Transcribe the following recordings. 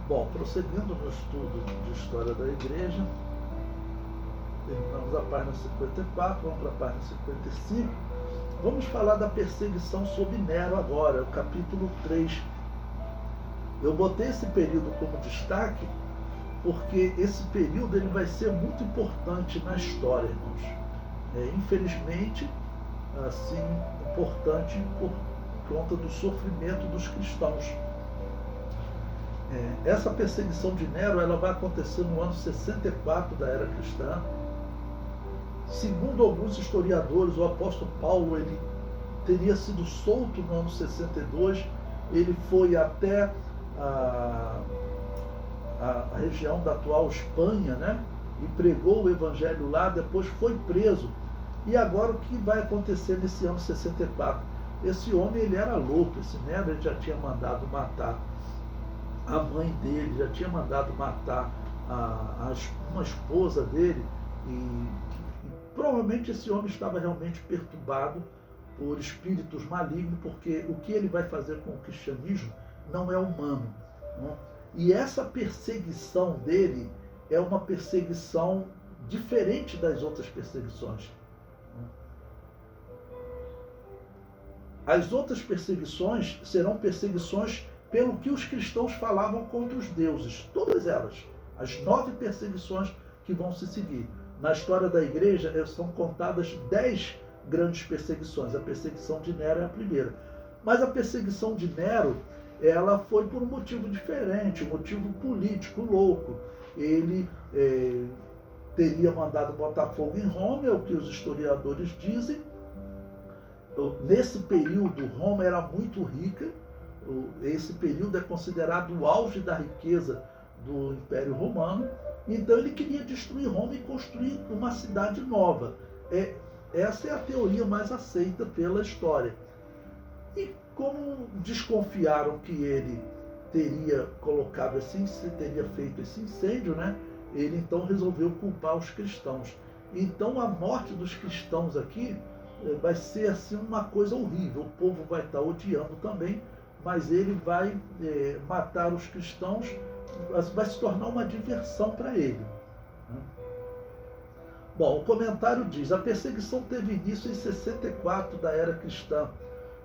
Bom, prosseguindo no estudo de história da igreja, terminamos a página 54, vamos para a página 55. Vamos falar da perseguição sob Nero agora, o capítulo 3. Eu botei esse período como destaque porque esse período ele vai ser muito importante na história, irmãos. Infelizmente, assim, importante por conta do sofrimento dos cristãos. Essa perseguição de Nero ela vai acontecer no ano 64 da era cristã. Segundo alguns historiadores, o apóstolo Paulo ele teria sido solto no ano 62. Ele foi até a região da atual Espanha, né? E pregou o evangelho lá, depois foi preso. E agora o que vai acontecer nesse ano 64? Esse homem ele era louco, esse Nero ele já tinha mandado matar a mãe dele, já tinha mandado matar uma esposa dele, e provavelmente esse homem estava realmente perturbado por espíritos malignos, porque o que ele vai fazer com o cristianismo não é humano, né? E essa perseguição dele é uma perseguição diferente das outras perseguições. As outras perseguições serão perseguições pelo que os cristãos falavam contra os deuses. Todas elas. As 9 perseguições que vão se seguir. Na história da igreja são contadas 10 grandes perseguições. A perseguição de Nero é a primeira. Mas a perseguição de Nero, ela foi por um motivo diferente, um motivo político louco. Ele teria mandado botar fogo em Roma, é o que os historiadores dizem. Nesse período, Roma era muito rica. Esse período é considerado o auge da riqueza do Império Romano. Então ele queria destruir Roma e construir uma cidade nova. Essa é a teoria mais aceita pela história. E como desconfiaram que ele teria teria feito esse incêndio, né? Ele então resolveu culpar os cristãos. Então a morte dos cristãos aqui vai ser assim uma coisa horrível. O povo vai estar odiando também, mas ele vai matar os cristãos, vai se tornar uma diversão para ele. Bom, o comentário diz: a perseguição teve início em 64 da era cristã,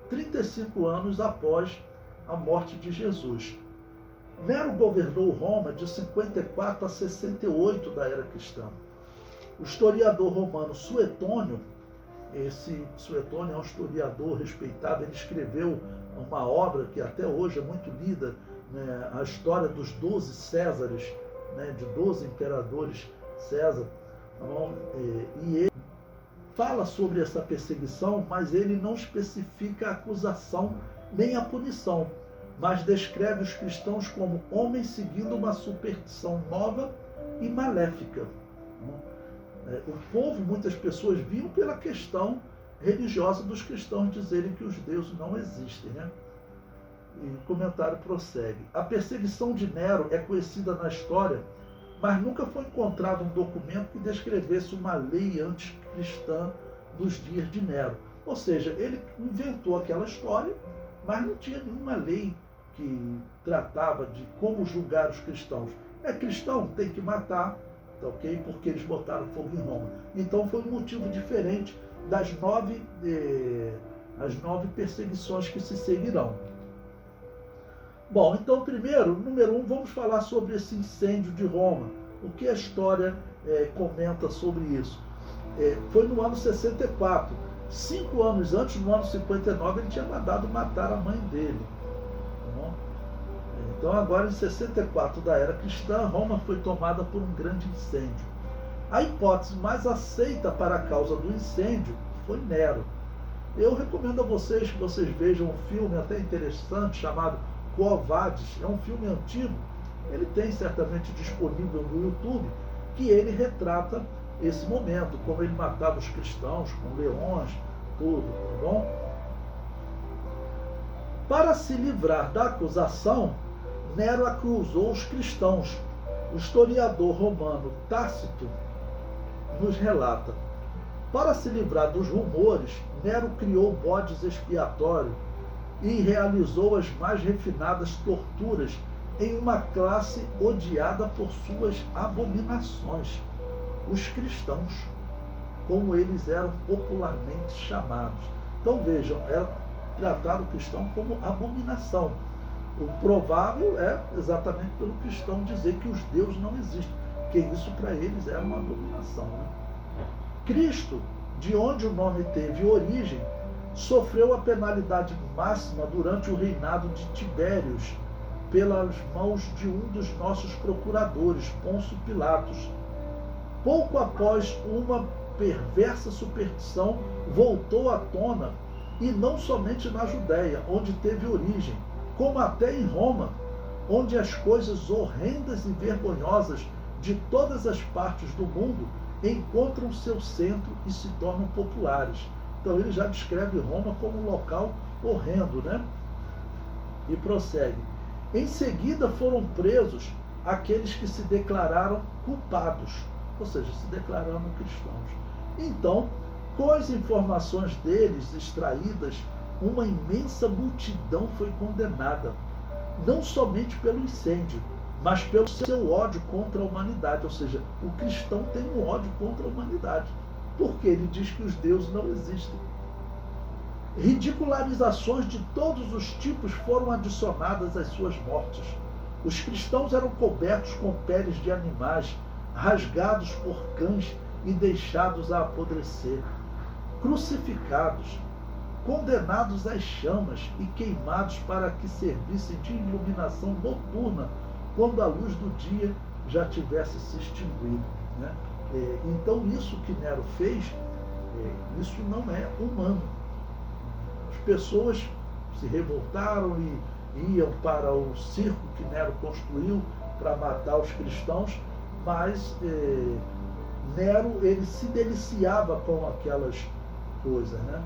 35 anos após a morte de Jesus. Nero governou Roma de 54 a 68 da era cristã. O historiador romano Suetônio, esse Suetônio é um historiador respeitado, ele escreveu uma obra que até hoje é muito lida, né, a história dos 12 Césares, né, de 12 imperadores César. E ele fala sobre essa perseguição, mas ele não especifica a acusação nem a punição, mas descreve os cristãos como homens seguindo uma superstição nova e maléfica. O povo, muitas pessoas viam pela questão religiosa dos cristãos dizerem que os deuses não existem, né? E o comentário prossegue. A perseguição de Nero é conhecida na história, mas nunca foi encontrado um documento que descrevesse uma lei anticristã dos dias de Nero. Ou seja, ele inventou aquela história, mas não tinha nenhuma lei que tratava de como julgar os cristãos. É cristão, tem que matar, tá ok? Porque eles botaram fogo em Roma. Então foi um motivo diferente das 9 perseguições que se seguirão. Bom, então primeiro, número 1, vamos falar sobre esse incêndio de Roma. O que a história comenta sobre isso? Foi no ano 64. 5 anos antes, no ano 59, ele tinha mandado matar a mãe dele. Então agora em 64 da era cristã, Roma foi tomada por um grande incêndio. A hipótese mais aceita para a causa do incêndio foi Nero. Eu recomendo a vocês que vocês vejam um filme até interessante chamado Quo Vadis. É um filme antigo, ele tem certamente disponível no YouTube, que ele retrata esse momento, como ele matava os cristãos com leões, tudo, tá bom? Para se livrar da acusação, Nero acusou os cristãos. O historiador romano Tácito nos relata: para se livrar dos rumores, Nero criou bodes expiatórios e realizou as mais refinadas torturas em uma classe odiada por suas abominações, os cristãos, como eles eram popularmente chamados. Então vejam, era tratar o cristão como abominação. O provável é exatamente pelo cristão dizer que os deuses não existem, porque isso para eles era uma abominação, né? Cristo, de onde o nome teve origem, sofreu a penalidade máxima durante o reinado de Tibérios, pelas mãos de um dos nossos procuradores, Pôncio Pilatos. Pouco após, uma perversa superstição voltou à tona, e não somente na Judéia, onde teve origem, como até em Roma, onde as coisas horrendas e vergonhosas de todas as partes do mundo encontram seu centro e se tornam populares. Então ele já descreve Roma como um local horrendo, né? E prossegue. Em seguida foram presos aqueles que se declararam culpados, ou seja, se declararam cristãos. Então, com as informações deles extraídas, uma imensa multidão foi condenada, não somente pelo incêndio, mas pelo seu ódio contra a humanidade. Ou seja, o cristão tem um ódio contra a humanidade, porque ele diz que os deuses não existem. Ridicularizações de todos os tipos foram adicionadas às suas mortes. Os cristãos eram cobertos com peles de animais, rasgados por cães e deixados a apodrecer, crucificados, condenados às chamas e queimados para que servissem de iluminação noturna quando a luz do dia já tivesse se extinguido, né? Então isso que Nero fez, isso não é humano. As pessoas se revoltaram e iam para o circo que Nero construiu para matar os cristãos, mas Nero ele se deliciava com aquelas coisas, né?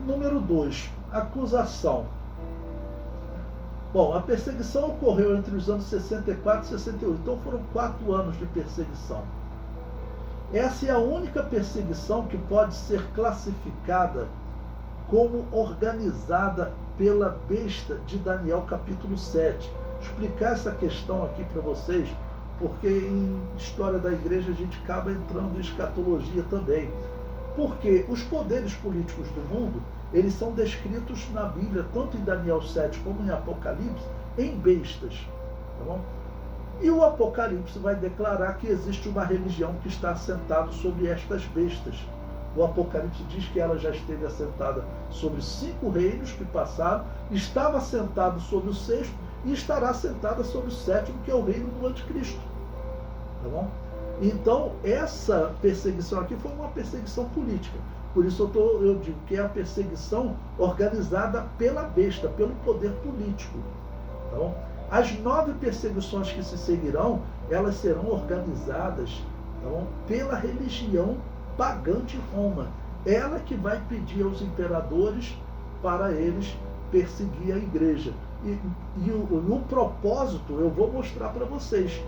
Número 2, acusação. Bom, a perseguição ocorreu entre os anos 64 e 68, então foram 4 anos de perseguição. Essa é a única perseguição que pode ser classificada como organizada pela besta de Daniel capítulo 7. Vou explicar essa questão aqui para vocês, porque em história da igreja a gente acaba entrando em escatologia também. Porque os poderes políticos do mundo, eles são descritos na Bíblia, tanto em Daniel 7 como em Apocalipse, em bestas. Tá bom? E o Apocalipse vai declarar que existe uma religião que está assentada sobre estas bestas. O Apocalipse diz que ela já esteve assentada sobre 5 reinos que passaram, estava assentada sobre o 6º e estará assentada sobre o 7º, que é o reino do anticristo. Tá bom? Então, essa perseguição aqui foi uma perseguição política. Por isso eu digo que é a perseguição organizada pela besta, pelo poder político. Tá bom? As 9 perseguições que se seguirão, elas serão organizadas, tá bom, pela religião pagã de Roma. Ela que vai pedir aos imperadores para eles perseguir a igreja. E o propósito eu vou mostrar para vocês.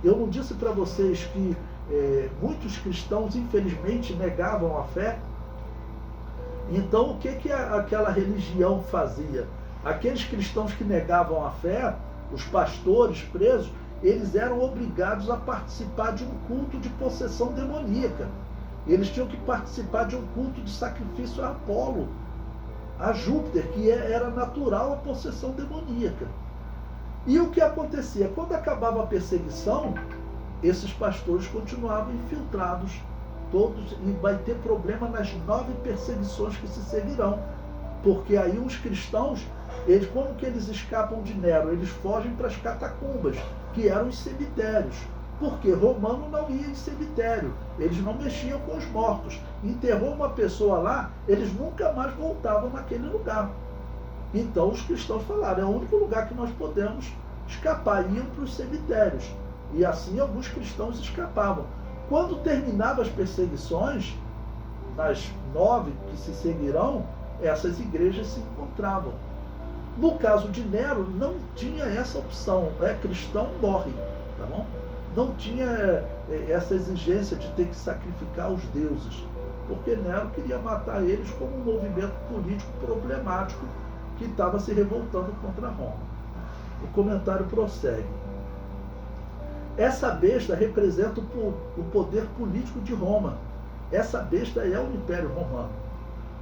Eu não disse para vocês que muitos cristãos, infelizmente, negavam a fé? Então, o que aquela religião fazia? Aqueles cristãos que negavam a fé, os pastores presos, eles eram obrigados a participar de um culto de possessão demoníaca. Eles tinham que participar de um culto de sacrifício a Apolo, a Júpiter, que era natural a possessão demoníaca. E o que acontecia? Quando acabava a perseguição, esses pastores continuavam infiltrados, todos, e vai ter problema nas 9 perseguições que se seguirão. Porque aí os cristãos, como que eles escapam de Nero? Eles fogem para as catacumbas, que eram os cemitérios. Porque romano não ia em cemitério, eles não mexiam com os mortos. Enterrou uma pessoa lá, eles nunca mais voltavam naquele lugar. Então os cristãos falaram, é o único lugar que nós podemos escapar, iam para os cemitérios. E assim alguns cristãos escapavam. Quando terminavam as perseguições, nas 9 que se seguirão, essas igrejas se encontravam. No caso de Nero, não tinha essa opção, cristão morre, tá bom? Não tinha essa exigência de ter que sacrificar os deuses, porque Nero queria matar eles como um movimento político problemático que estava se revoltando contra Roma. O comentário prossegue. Essa besta representa o poder político de Roma. Essa besta é o Império Romano.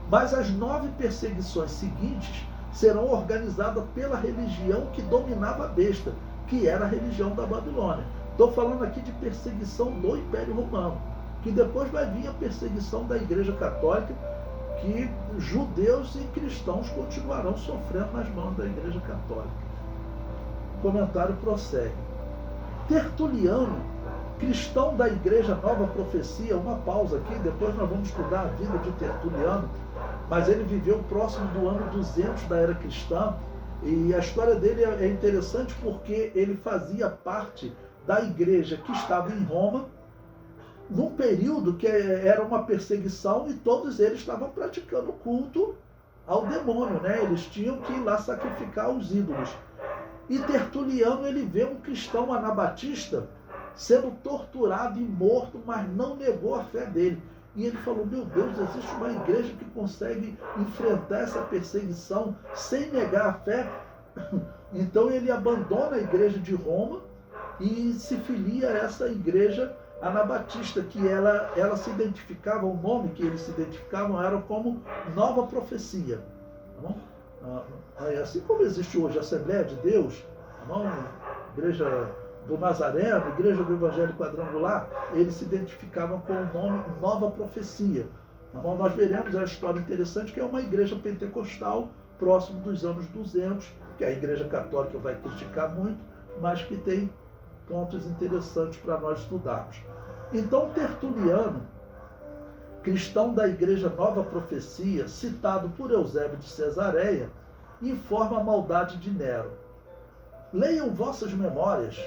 Mas as 9 perseguições seguintes serão organizadas pela religião que dominava a besta, que era a religião da Babilônia. Estou falando aqui de perseguição do Império Romano, que depois vai vir a perseguição da Igreja Católica, que judeus e cristãos continuarão sofrendo nas mãos da Igreja Católica. O comentário prossegue. Tertuliano, cristão da Igreja Nova Profecia, uma pausa aqui, depois nós vamos estudar a vida de Tertuliano, mas ele viveu próximo do ano 200 da era cristã, e a história dele é interessante porque ele fazia parte da igreja que estava em Roma, num período que era uma perseguição e todos eles estavam praticando culto ao demônio, né? Eles tinham que ir lá sacrificar os ídolos. E Tertuliano, ele vê um cristão anabatista sendo torturado e morto, mas não negou a fé dele. E ele falou, meu Deus, existe uma igreja que consegue enfrentar essa perseguição sem negar a fé? Então ele abandona a igreja de Roma e se filia a essa igreja anabatista, que ela se identificava, o nome que eles se identificavam era como Nova Profecia. Tá bom? Assim como existe hoje a Assembleia de Deus, tá bom? Igreja do Nazareno, Igreja do Evangelho Quadrangular, eles se identificavam com o nome Nova Profecia. Tá bom? Nós veremos a história interessante, que é uma igreja pentecostal próximo dos anos 200, que a Igreja Católica vai criticar muito, mas que tem pontos interessantes para nós estudarmos. Então, Tertuliano, cristão da Igreja Nova Profecia, citado por Eusébio de Cesareia, informa a maldade de Nero. Leiam vossas memórias.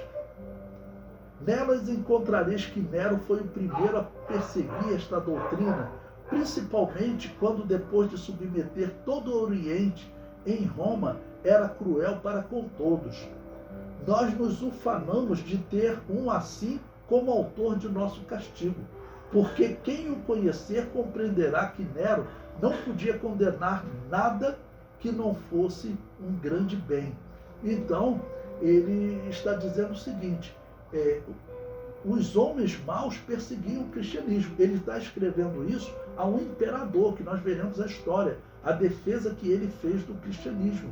Nelas encontrareis que Nero foi o primeiro a perseguir esta doutrina, principalmente quando, depois de submeter todo o Oriente, em Roma, era cruel para com todos. Nós nos ufanamos de ter um assim como autor de nosso castigo, porque quem o conhecer compreenderá que Nero não podia condenar nada que não fosse um grande bem. Então, ele está dizendo o seguinte, os homens maus perseguiam o cristianismo. Ele está escrevendo isso a um imperador, que nós veremos a história, a defesa que ele fez do cristianismo.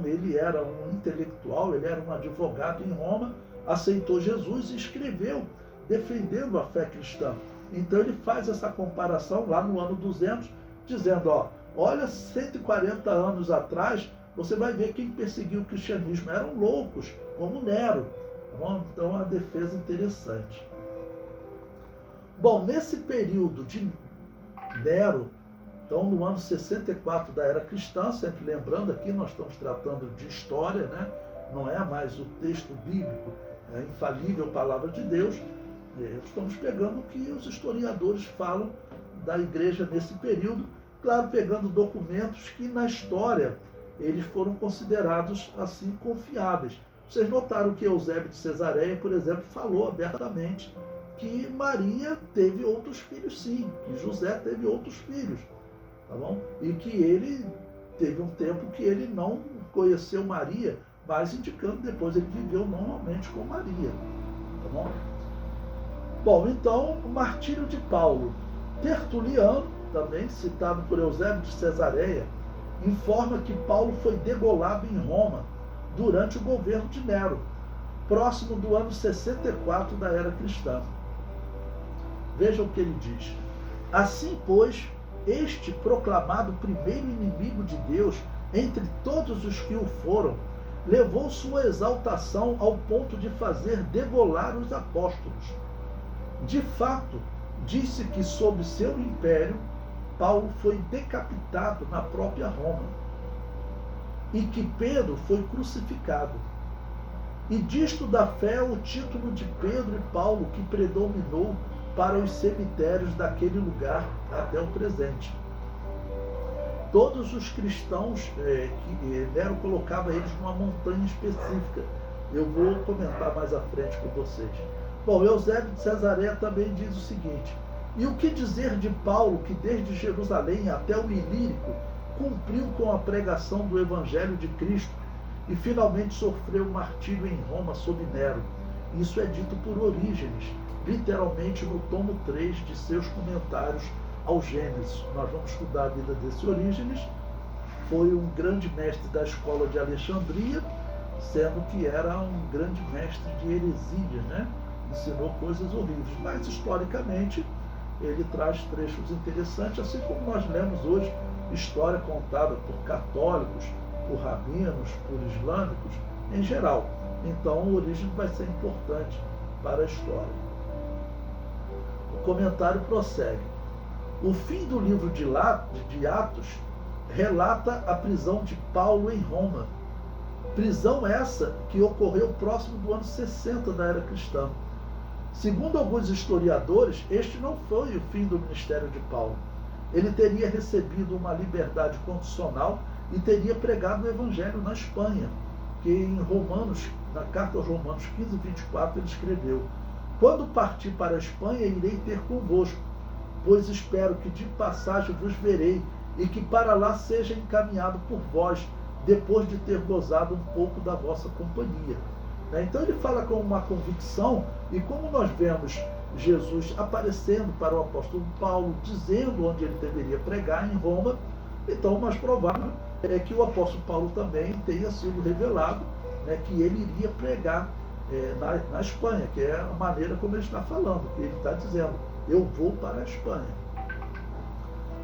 Ele era um intelectual, ele era um advogado em Roma, aceitou Jesus e escreveu defendendo a fé cristã. Então ele faz essa comparação lá no ano 200, dizendo, olha, 140 anos atrás, você vai ver quem perseguiu o cristianismo. Eram loucos, como Nero. Então, uma defesa interessante. Bom, nesse período de Nero, então no ano 64 da era cristã, sempre lembrando aqui, nós estamos tratando de história, né? Não é mais o texto bíblico, é a infalível palavra de Deus. Estamos pegando o que os historiadores falam da igreja nesse período, claro, pegando documentos que na história eles foram considerados assim confiáveis. Vocês notaram que Eusébio de Cesareia, por exemplo, falou abertamente que Maria teve outros filhos, sim, que José teve outros filhos, tá bom? E que ele teve um tempo que ele não conheceu Maria, mas indicando depois ele viveu normalmente com Maria, tá bom? Bom, então, o martírio de Paulo. Tertuliano, também citado por Eusébio de Cesareia, informa que Paulo foi degolado em Roma durante o governo de Nero, próximo do ano 64 da era cristã. Vejam o que ele diz. Assim, pois, este proclamado primeiro inimigo de Deus entre todos os que o foram, levou sua exaltação ao ponto de fazer degolar os apóstolos. De fato, disse que sob seu império, Paulo foi decapitado na própria Roma e que Pedro foi crucificado. E disto da fé o título de Pedro e Paulo que predominou para os cemitérios daquele lugar até o presente. Todos os cristãos, que Nero colocava eles numa montanha específica. Eu vou comentar mais à frente com vocês. Bom, Eusébio de Cesareia também diz o seguinte: e o que dizer de Paulo, que desde Jerusalém até o Ilírico cumpriu com a pregação do Evangelho de Cristo, e finalmente sofreu martírio em Roma sob Nero. Isso é dito por Orígenes, literalmente no tomo 3 de seus comentários ao Gênesis. Nós vamos estudar a vida desse Orígenes. Foi um grande mestre da escola de Alexandria, sendo que era um grande mestre de heresias, né? Ensinou coisas horríveis, mas historicamente ele traz trechos interessantes, assim como nós lemos hoje história contada por católicos, por rabinos, por islâmicos, em geral. Então o Orígenes vai ser importante para a história. O comentário prossegue. O fim do livro de Atos relata a prisão de Paulo em Roma. Prisão essa que ocorreu próximo do ano 60 da era cristã. Segundo alguns historiadores, este não foi o fim do ministério de Paulo. Ele teria recebido uma liberdade condicional e teria pregado o evangelho na Espanha, que em Romanos, na carta aos Romanos 15:24, ele escreveu: quando partir para a Espanha, irei ter convosco, pois espero que de passagem vos verei, e que para lá seja encaminhado por vós, depois de ter gozado um pouco da vossa companhia. Então ele fala com uma convicção, e como nós vemos Jesus aparecendo para o apóstolo Paulo, dizendo onde ele deveria pregar, em Roma, então o mais provável é que o apóstolo Paulo também tenha sido revelado, né, que ele iria pregar na Espanha, que é a maneira como ele está falando, que ele está dizendo: eu vou para a Espanha.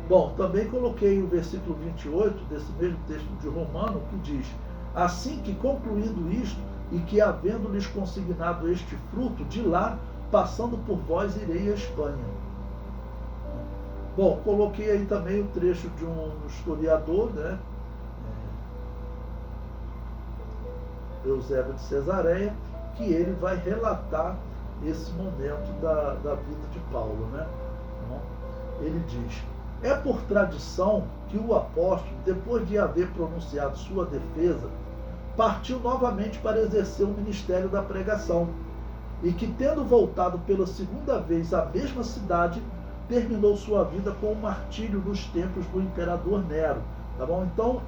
Bom, também coloquei o versículo 28 desse mesmo texto de Romano, que diz: assim que concluindo isto, e que havendo-lhes consignado este fruto, de lá, passando por vós, irei à Espanha. Bom, coloquei aí também o trecho de um historiador, né, Eusébio de Cesareia, que ele vai relatar esse momento da vida de Paulo, né? Ele diz: é por tradição que o apóstolo, depois de haver pronunciado sua defesa, partiu novamente para exercer o ministério da pregação, e que, tendo voltado pela segunda vez à mesma cidade, terminou sua vida com o martírio nos tempos do imperador Nero. Tá bom? Então,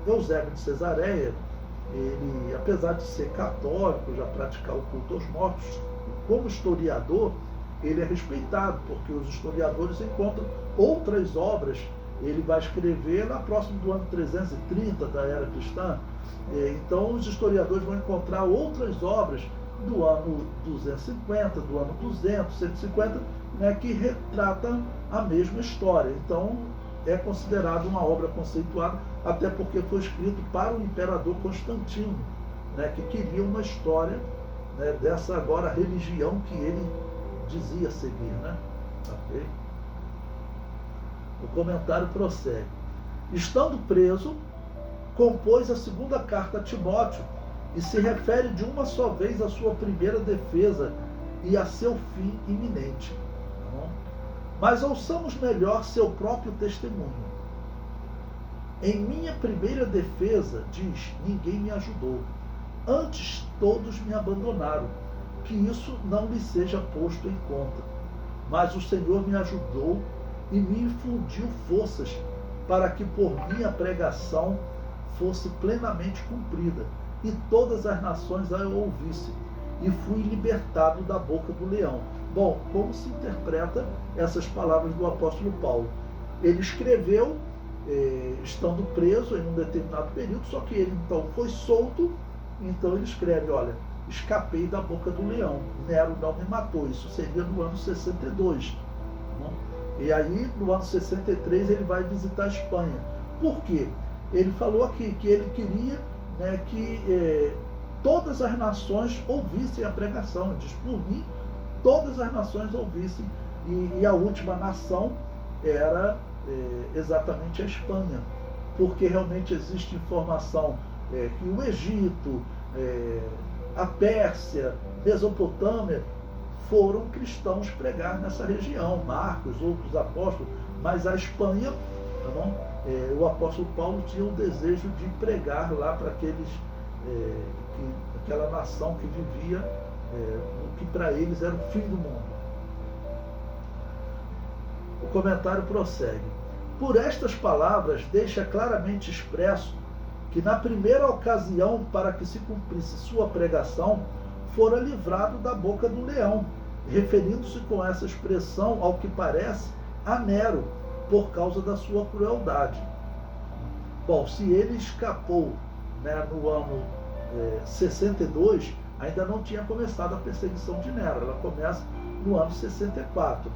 Eusébio de Cesareia, ele, apesar de ser católico, já praticar o culto aos mortos, como historiador, ele é respeitado, porque os historiadores encontram outras obras. Ele vai escrever lá próximo do ano 330 da era cristã. Então os historiadores vão encontrar outras obras do ano 250, do ano 200, 150, né, que retratam a mesma história. Então é considerado uma obra conceituada, até porque foi escrito para o imperador Constantino, né, que queria uma história, né, dessa agora religião que ele dizia seguir, né? Okay? O comentário prossegue. Estando preso, compôs a segunda carta a Timóteo e se refere de uma só vez à sua primeira defesa e a seu fim iminente. Mas ouçamos melhor seu próprio testemunho. Em minha primeira defesa, diz, ninguém me ajudou. Antes todos me abandonaram. Que isso não lhe seja posto em conta. Mas o Senhor me ajudou e me infundiu forças para que por minha pregação fosse plenamente cumprida, e todas as nações a ouvissem, e fui libertado da boca do leão. Bom, como se interpreta essas palavras do apóstolo Paulo? Ele escreveu, estando preso em um determinado período, só que ele então foi solto, então ele escreve: olha, escapei da boca do leão, Nero não me matou. Isso seria no ano 62. E aí, no ano 63, ele vai visitar a Espanha. Por quê? Ele falou aqui que ele queria, né, que todas as nações ouvissem a pregação. Ele diz: por mim, todas as nações ouvissem. E a última nação era exatamente a Espanha. Porque realmente existe informação que o Egito, a Pérsia, Mesopotâmia, foram cristãos pregar nessa região, Marcos, outros apóstolos, mas a Espanha, tá bom? O apóstolo Paulo tinha o desejo de pregar lá para aqueles, aquela nação que vivia o que para eles era o fim do mundo. O comentário prossegue. Por estas palavras deixa claramente expresso que na primeira ocasião para que se cumprisse sua pregação, fora livrado da boca do leão, referindo-se com essa expressão, ao que parece, a Nero, por causa da sua crueldade. Bom, se ele escapou, né, no ano 62, ainda não tinha começado a perseguição de Nero, ela começa no ano 64.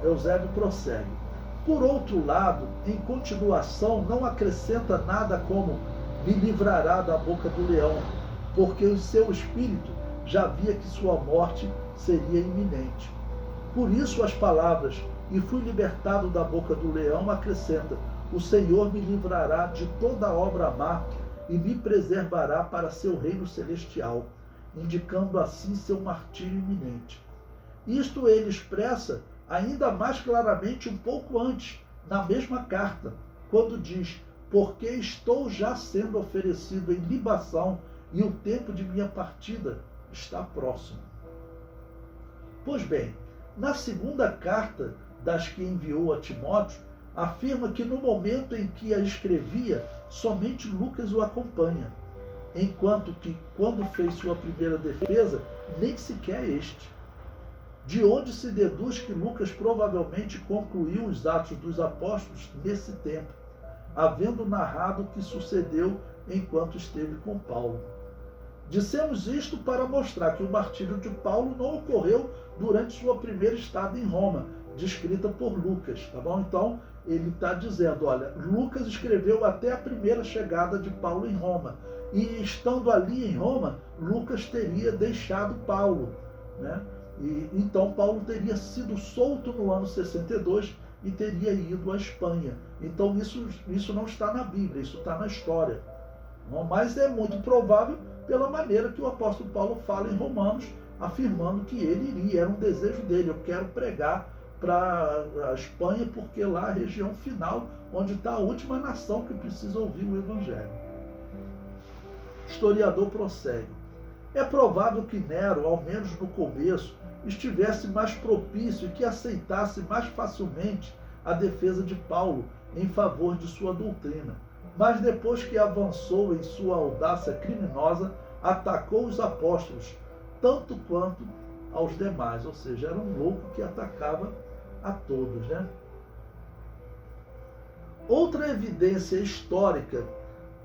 Eusébio prossegue. Por outro lado, em continuação, não acrescenta nada como me livrará da boca do leão, porque o seu espírito já via que sua morte seria iminente. Por isso as palavras, e fui libertado da boca do leão, acrescenta, o Senhor me livrará de toda obra má e me preservará para seu reino celestial, indicando assim seu martírio iminente. Isto ele expressa ainda mais claramente um pouco antes, na mesma carta, quando diz, porque estou já sendo oferecido em libação e o tempo de minha partida está próximo. Pois bem, na segunda carta das que enviou a Timóteo, afirma que no momento em que a escrevia, somente Lucas o acompanha, enquanto que, quando fez sua primeira defesa, nem sequer este. De onde se deduz que Lucas provavelmente concluiu os Atos dos Apóstolos nesse tempo, havendo narrado o que sucedeu enquanto esteve com Paulo. Dissemos isto para mostrar que o martírio de Paulo não ocorreu durante sua primeira estada em Roma, descrita por Lucas, tá bom? Então, ele está dizendo, olha, Lucas escreveu até a primeira chegada de Paulo em Roma, e estando ali em Roma, Lucas teria deixado Paulo, né? E então Paulo teria sido solto no ano 62 e teria ido à Espanha. Então isso não está na Bíblia, isso está na história. Mas é muito provável pela maneira que o apóstolo Paulo fala em Romanos, afirmando que ele iria, era um desejo dele, eu quero pregar para a Espanha, porque lá é a região final, onde está a última nação que precisa ouvir o Evangelho. O historiador prossegue. É provável que Nero, ao menos no começo, estivesse mais propício e que aceitasse mais facilmente a defesa de Paulo em favor de sua doutrina. Mas depois que avançou em sua audácia criminosa, atacou os apóstolos, tanto quanto aos demais. Ou seja, era um louco que atacava a todos, né? Outra evidência histórica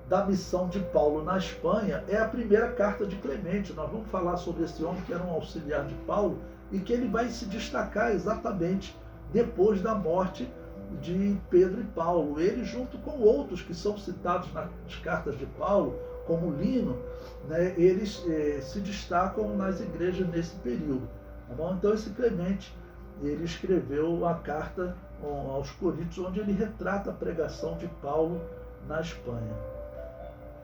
da missão de Paulo na Espanha é a primeira carta de Clemente. Nós vamos falar sobre esse homem que era um auxiliar de Paulo e que ele vai se destacar exatamente depois da morte de Pedro e Paulo. Ele, junto com outros que são citados nas cartas de Paulo, como Lino, né, eles se destacam nas igrejas nesse período. Tá bom? Então esse Clemente, ele escreveu a carta aos Coríntios, onde ele retrata a pregação de Paulo na Espanha.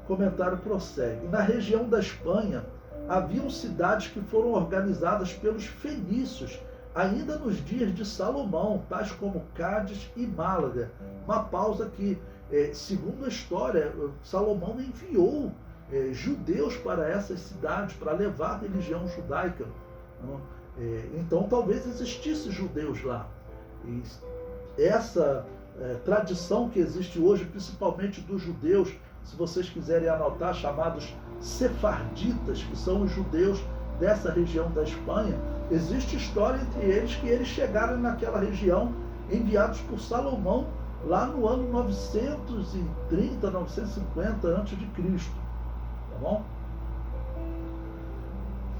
O comentário prossegue. Na região da Espanha, haviam cidades que foram organizadas pelos fenícios, ainda nos dias de Salomão, tais como Cádiz e Málaga. Uma pausa aqui. Segundo a história, Salomão enviou judeus para essas cidades, para levar a religião judaica. Então talvez existisse judeus lá. E essa tradição que existe hoje, principalmente dos judeus, se vocês quiserem anotar, chamados sefarditas, que são os judeus dessa região da Espanha, existe história entre eles que eles chegaram naquela região enviados por Salomão lá no ano 930, 950 a.C. Tá bom?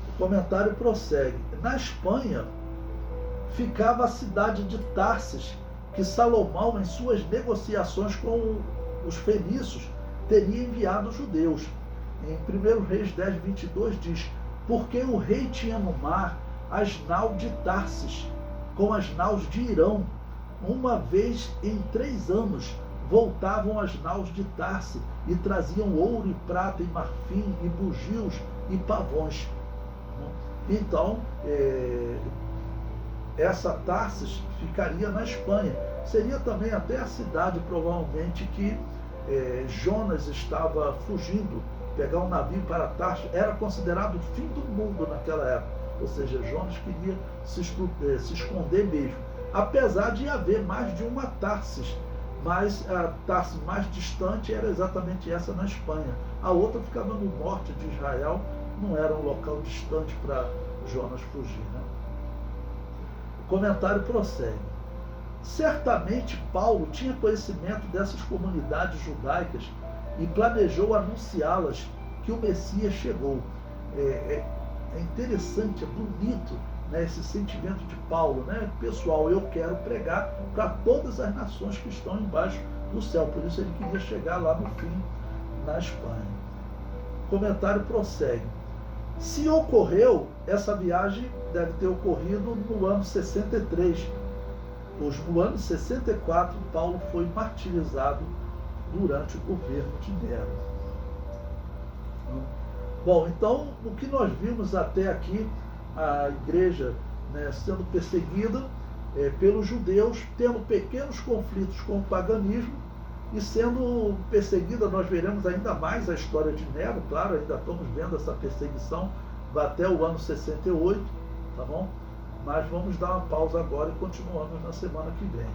O comentário prossegue. Na Espanha ficava a cidade de Tarsis, que Salomão, em suas negociações com os fenícios, teria enviado judeus. Em 1 Reis 10, 22 diz, porque o rei tinha no mar as naus de Tarsis, com as naus de Irão. Uma vez em 3 anos voltavam as naus de Tarsis e traziam ouro e prata e marfim e bugios e pavões. Então, essa Tarsis ficaria na Espanha. Seria também até a cidade, provavelmente, que Jonas estava fugindo. Pegar um navio para Tarsis era considerado o fim do mundo naquela época. Ou seja, Jonas queria se esconder mesmo. Apesar de haver mais de uma Tarsis mas a Tarso mais distante era exatamente essa na Espanha. A outra ficava no norte de Israel, não era um local distante para Jonas fugir. Né? O comentário prossegue. Certamente Paulo tinha conhecimento dessas comunidades judaicas e planejou anunciá-las que o Messias chegou. É interessante, é bonito, né, esse sentimento de Paulo, né? Pessoal, eu quero pregar para todas as nações que estão embaixo do céu. Por isso ele queria chegar lá no fim, na Espanha. O comentário prossegue. Se ocorreu, essa viagem deve ter ocorrido no ano 63, pois no ano 64 Paulo foi martirizado durante o governo de Nero. Bom, então, o que nós vimos até aqui, a igreja, né, sendo perseguida pelos judeus, tendo pequenos conflitos com o paganismo e sendo perseguida, nós veremos ainda mais a história de Nero, claro, ainda estamos vendo essa perseguição, vai até o ano 68, tá bom? Mas vamos dar uma pausa agora e continuamos na semana que vem.